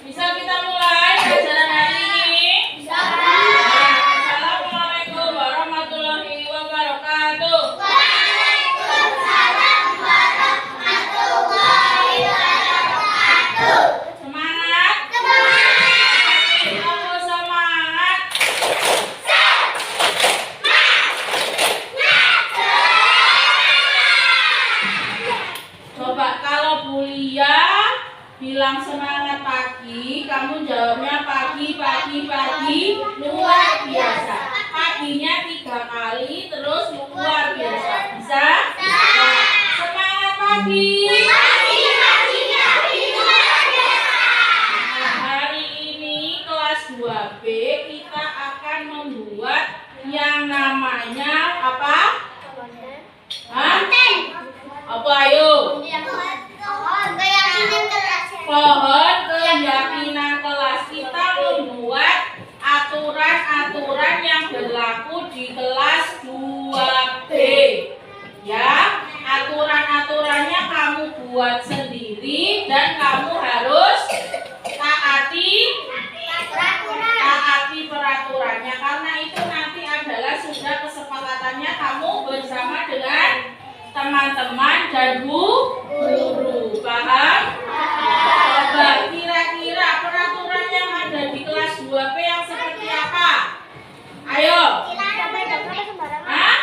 Bisa kita mulai pelajaran hari ini? Bisa. Assalamualaikum warahmatullahi wabarakatuh. Waalaikumsalam warahmatullahi wabarakatuh. Semangat? Aku semangat. Coba kalau Bulia bilang semangat pagi, kamu jawabnya pagi, luar biasa. Paginya 3 kali, terus luar biasa. Bisa? Nah, semangat pagi. Nah, hari ini kelas 2B kita akan membuat yang namanya apa? Hah? Apa ayo? Pohon keyakinan kelas. Kita membuat aturan-aturan yang berlaku di kelas 2B. Ya, aturan-aturannya kamu buat sendiri dan kamu harus taati peraturannya, karena itu nanti adalah sudah kesepakatannya kamu bersama dengan teman-teman dan guru. Paham? Coba kira-kira peraturan yang ada di kelas 2B yang seperti apa? Ayo. Hah?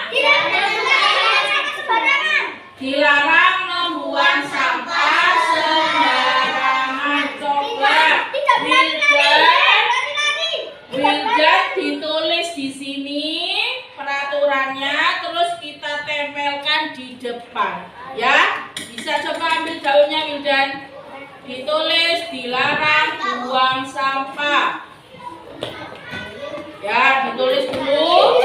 Dilarang membuang sampah sembarangan. Coba Wildan ditulis di sini peraturannya, terus kita tempelkan di depan. Ya, bisa coba ambil daunnya Wildan. Ditulis dilarang buang sampah. Ya, ditulis dulu.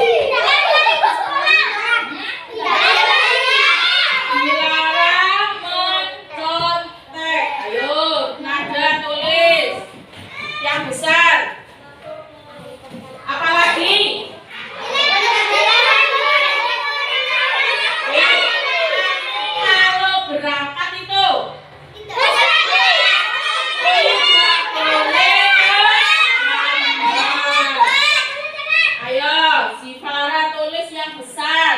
Dilarang mencontek. Ayo, Nada tulis. Yang besar. Apalagi? Kalau berangkat itu tidak boleh terlambat. Ayo, si Farah tulis yang besar.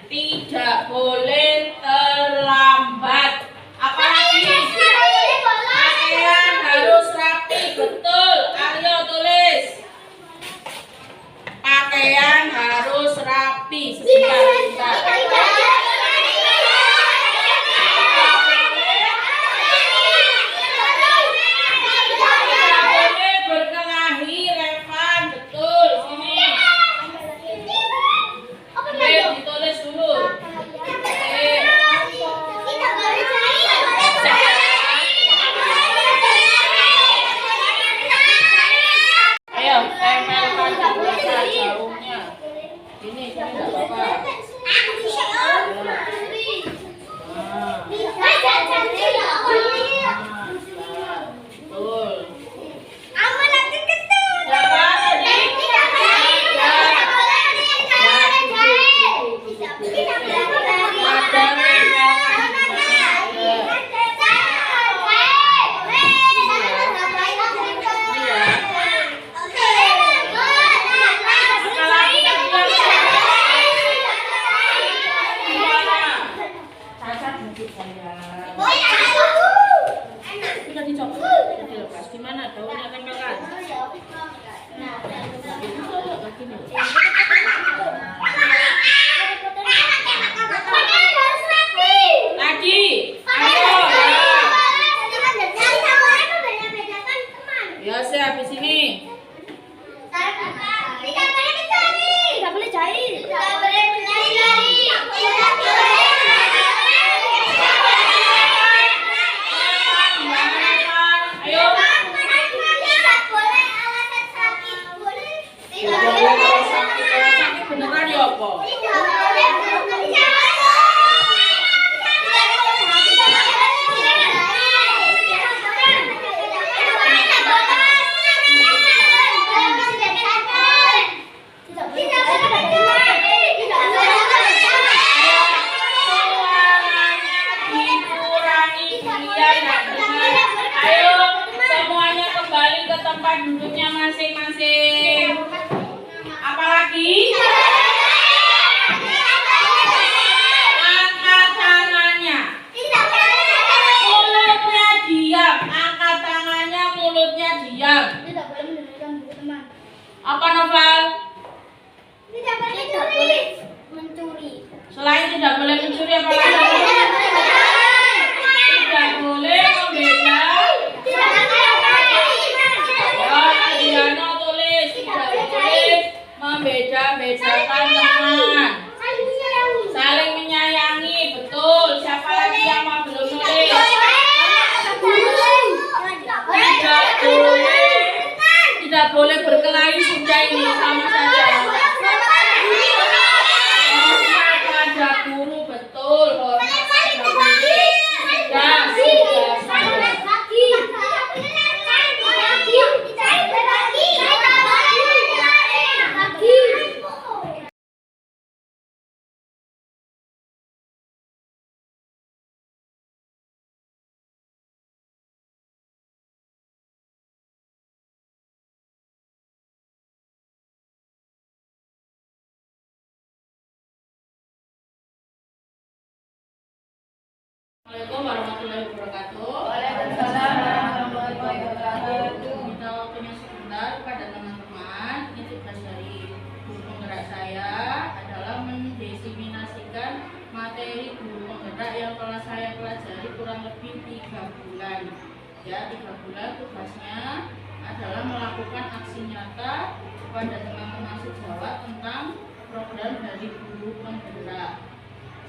Tidak boleh terlambat. Apalagi? Pakaian harus rapi. Betul. Aryo tulis. Pakaian harus rapi. Sebentar. Berkelahi, Revan. Betul. Sini. Oke, ditulis dulu. Ayo, tempelkan jaumnya. Ini enggak apa-apa. Betul. Cacat duduk sayang. masing-masing. Apalagi? Angkat tangannya. Mulutnya diam. Angkat tangannya, mulutnya diam. Tidak boleh mendengarkan buku teman. Apa Noval? Tidak boleh mencuri. Selain tidak boleh mencuri, apa lagi? Tidak boleh membeda. Diana tulis tidak boleh membeda-bedakan teman. Saling menyayangi, betul. Siapa lagi yang mau belum nulis? Tidak boleh berkelahi, sudah ini sama saja. Hormat pada guru, betul. Hormat pada guru. Sudah. Assalamualaikum warahmatullahi wabarakatuh. Waalaikumsalam warahmatullahi wabarakatuh. Minta waktunya sebentar pada teman-teman. Ini tugas dari guru penggerak saya adalah mendiseminasikan materi guru penggerak yang telah saya pelajari kurang lebih 3 bulan. Ya, 3 bulan tugasnya adalah melakukan aksi nyata kepada teman-teman sejawat tentang program dari guru penggerak.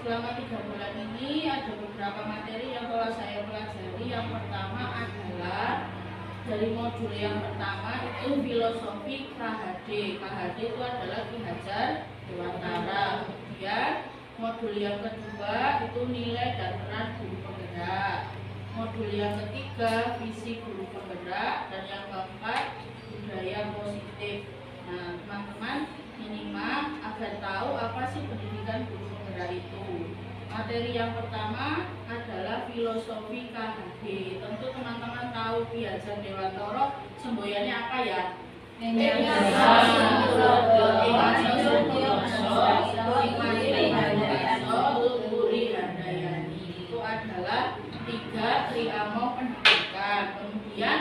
Selama 3 bulan ini ada beberapa materi yang telah saya pelajari. Yang pertama adalah dari modul yang pertama itu filosofi KHD. KHD itu adalah Ki Hajar Dewantara. Kemudian modul yang kedua itu nilai dan peran guru penggerak. Modul yang ketiga visi guru penggerak, dan yang keempat budaya positif. Nah, teman-teman minimal agar tahu apa sih pendidikan guru penggerak itu. Materi yang pertama adalah filosofi KHD. Tentu teman-teman tahu Ki Hajar Dewantara semboyannya apa ya? Itu adalah 3 triamo pendidikan. Kemudian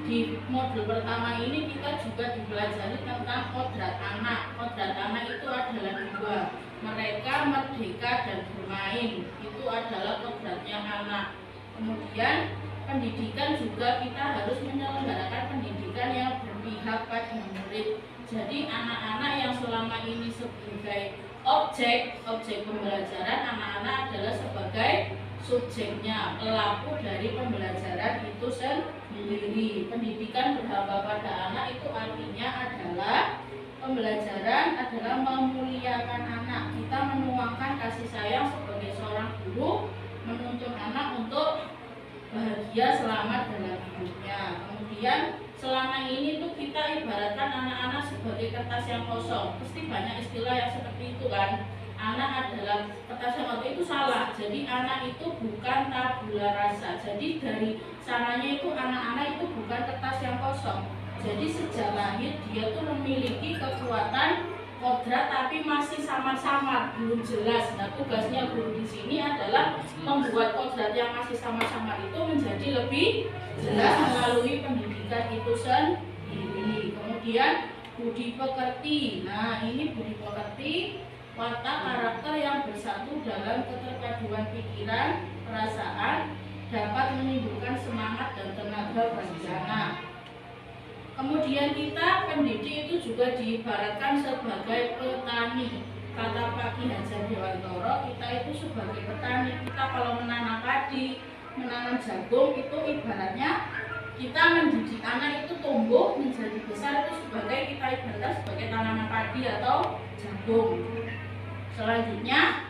di modul pertama ini kita juga dipelajari tentang kodrat anak. Kodrat anak itu adalah 2. Mereka merdeka dan bermain. Itu adalah kodratnya anak. Kemudian pendidikan juga kita harus menyelenggarakan pendidikan yang berpihak pada murid. Jadi anak-anak yang selama ini sebagai objek pembelajaran, anak-anak adalah sebagai subjeknya, pelaku dari pembelajaran itu sendiri. Pendidikan berhamba pada anak itu artinya adalah pembelajaran adalah memuliakan anak. Kita menuangkan kasih sayang sebagai seorang guru, menuntun anak untuk bahagia selamat dalam hidupnya. Kemudian selama ini tuh kita ibaratkan anak-anak sebagai kertas yang kosong. Pasti banyak istilah yang seperti itu kan. Anak adalah kertas yang kosong, itu salah. Jadi anak itu bukan tabula rasa. Jadi dari sananya itu anak-anak itu bukan kertas yang kosong. Jadi sejak lahir dia tuh memiliki kekuatan kodrat tapi masih samar-samar, belum jelas. Nah, tugasnya guru di sini adalah membuat kodrat yang masih samar-samar itu menjadi lebih jelas melalui pendidikan itu sendiri. Kemudian budi pekerti. Nah, ini budi pekerti, watak karakter yang bersatu dalam keterpaduan pikiran, perasaan, dapat menimbulkan semangat dan tenaga bagi anak. Kemudian kita pendidik itu juga diibaratkan sebagai petani. Kata Pak Ki Hajar Dewantara, kita itu sebagai petani. Kita kalau menanam padi, menanam jagung itu ibaratnya kita mendidik anak itu tumbuh menjadi besar itu sebagai kita ibaratkan sebagai tanaman padi atau jagung. Selanjutnya,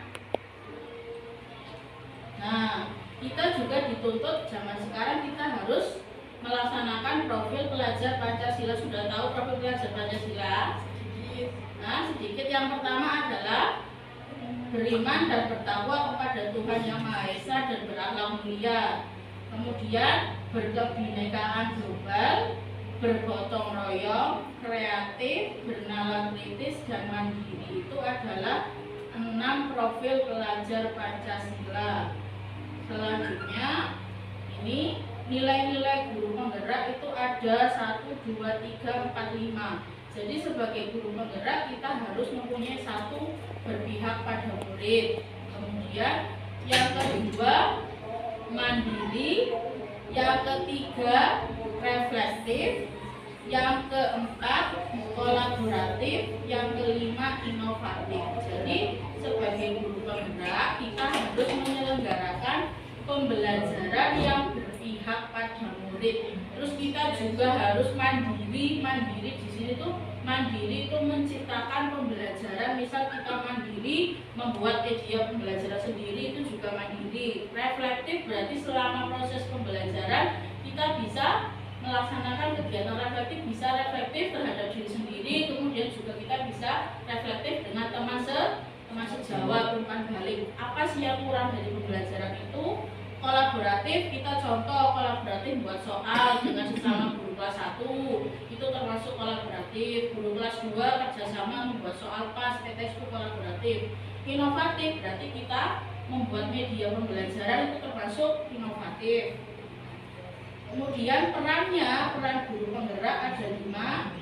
nah kita juga dituntut zaman sekarang kita harus melaksanakan profil pelajar Pancasila. Sudah tahu profil pelajar Pancasila? Nah, sedikit. Yang pertama adalah beriman dan bertakwa kepada Tuhan Yang Maha Esa dan berakhlak mulia. Kemudian berkebinekaan global, bergotong royong, kreatif, bernalar kritis, dan mandiri. Itu adalah 6 profil pelajar Pancasila. Selanjutnya, ini nilai-nilai guru penggerak itu ada 1, 2, 3, 4, 5. Jadi sebagai guru penggerak kita harus mempunyai 1, berpihak pada murid. Kemudian yang kedua, mandiri. Yang ketiga, reflektif. Yang keempat, kolaboratif. Yang kelima, inovatif. Jadi sebagai guru penggerak kita harus menyelenggarakan pembelajaran yang berpihak pada murid. Terus kita juga harus mandiri. Mandiri di sini tuh mandiri itu menciptakan pembelajaran. Misal kita mandiri membuat media pembelajaran sendiri, itu juga mandiri. Reflektif berarti selama proses pembelajaran kita bisa melaksanakan kegiatan reflektif, bisa reflektif terhadap diri sendiri, kemudian juga kita bisa reflektif dengan teman sejawat, umpan balik. Apa sih yang kurang dari pembelajaran itu? Kolaboratif, kita contoh kolaboratif buat soal dengan sesama guru kelas 1, itu termasuk kolaboratif. Guru kelas 2 kerjasama membuat soal pas, TTS itu kolaboratif. Inovatif berarti kita membuat media pembelajaran, itu termasuk inovatif. Kemudian peran guru penggerak ada 5.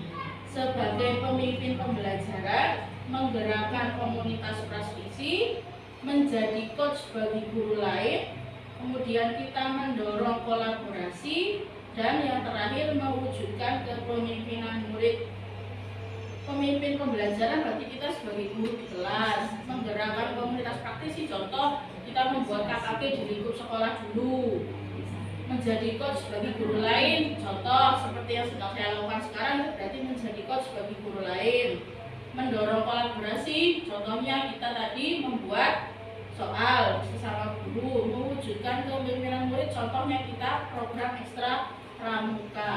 Sebagai pemimpin pembelajaran, menggerakkan komunitas praktisi, menjadi coach bagi guru lain, kemudian kita mendorong kolaborasi, dan yang terakhir mewujudkan kepemimpinan murid. Pemimpin pembelajaran berarti kita sebagai guru di kelas, menggerakkan komunitas praktisi, contoh kita membuat KKP di lingkup sekolah dulu. Menjadi coach bagi guru lain, contoh seperti yang sedang saya lakukan sekarang, itu berarti menjadi coach bagi guru lain. Mendorong kolaborasi, contohnya kita tadi membuat soal sesama guru. Mewujudkan kepemimpinan murid, contohnya kita program ekstra pramuka.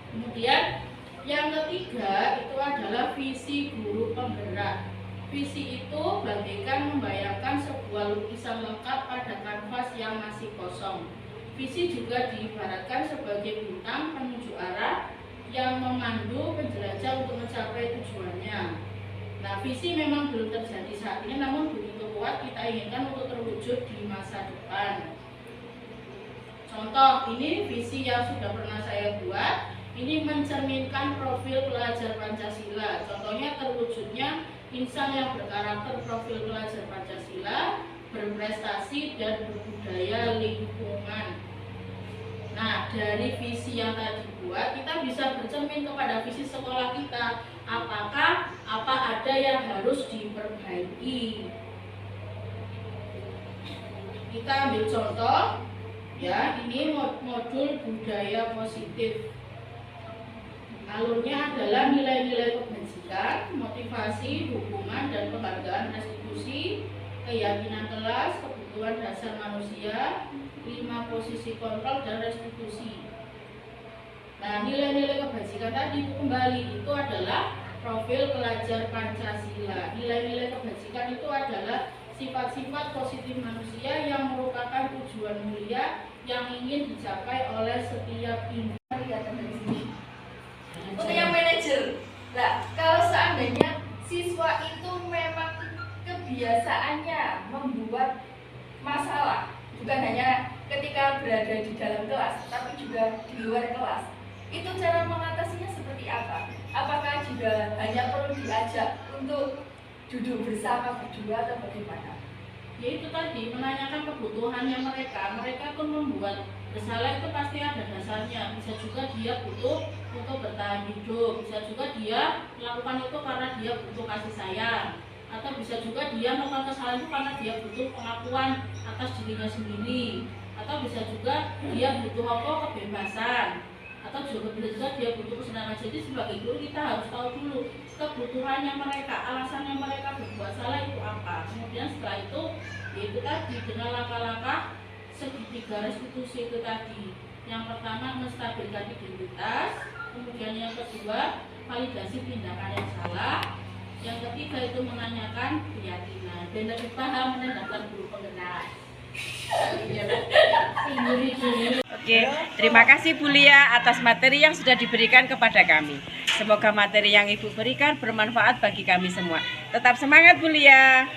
Kemudian yang ketiga itu adalah visi guru penggerak. Visi itu bagaikan membayangkan sebuah lukisan lengkap pada kanvas yang masih kosong. Visi juga diibaratkan sebagai bintang penunjuk arah yang memandu penjelajah untuk mencapai tujuannya. Nah, visi memang belum terjadi saat ini, namun begitu kuat kita inginkan untuk terwujud di masa depan. Contoh, ini visi yang sudah pernah saya buat. Ini mencerminkan profil pelajar Pancasila. Contohnya terwujudnya insan yang berkarakter profil pelajar Pancasila, berprestasi dan berbudaya lingkungan. Nah, dari visi yang tadi buat, kita bisa bercermin kepada visi sekolah kita. Apakah apa ada yang harus diperbaiki? Kita ambil contoh, ya, ini modul budaya positif. Alurnya adalah nilai-nilai kebajikan, motivasi, hukuman, dan penghargaan restitusi, keyakinan kelas, kebutuhan dasar manusia, 5 posisi kontrol dan restitusi. Nah, nilai-nilai kebajikan tadi kembali itu adalah profil pelajar Pancasila. Nilai-nilai kebajikan itu adalah sifat-sifat positif manusia yang merupakan tujuan mulia yang ingin dicapai oleh setiap individu. Untuk yang manajer, nah kalau seandainya siswa itu memang kebiasaannya membuat masalah, bukan hanya ketika berada di dalam kelas, tapi juga di luar kelas, itu cara mengatasinya seperti apa? Apakah juga hanya perlu diajak untuk duduk bersama berdua atau bagaimana? Ya itu tadi, menanyakan kebutuhannya mereka. Mereka pun membuat bersalah itu pasti ada dasarnya. Bisa juga dia butuh untuk bertahan hidup, bisa juga dia melakukan itu karena dia butuh kasih sayang, atau bisa juga dia melakukan kesalahan itu karena dia butuh pengakuan atas dirinya sendiri, atau bisa juga dia butuh kebebasan, atau juga bisa juga dia butuh kesenangan. Jadi sebagai guru kita harus tahu dulu kebutuhannya mereka, alasannya mereka berbuat salah itu apa. Kemudian setelah itu, yaitu tadi dengan langkah-langkah segitiga restitusi itu tadi. Yang pertama menstabilkan identitas, kemudian yang kedua validasi tindakan yang salah, yang ketiga itu menanyakan keyakinan, dan lebih paham menandakan guru penggerak. Oke, terima kasih Bu Lia atas materi yang sudah diberikan kepada kami. Semoga materi yang Ibu berikan bermanfaat bagi kami semua. Tetap semangat Bu Lia.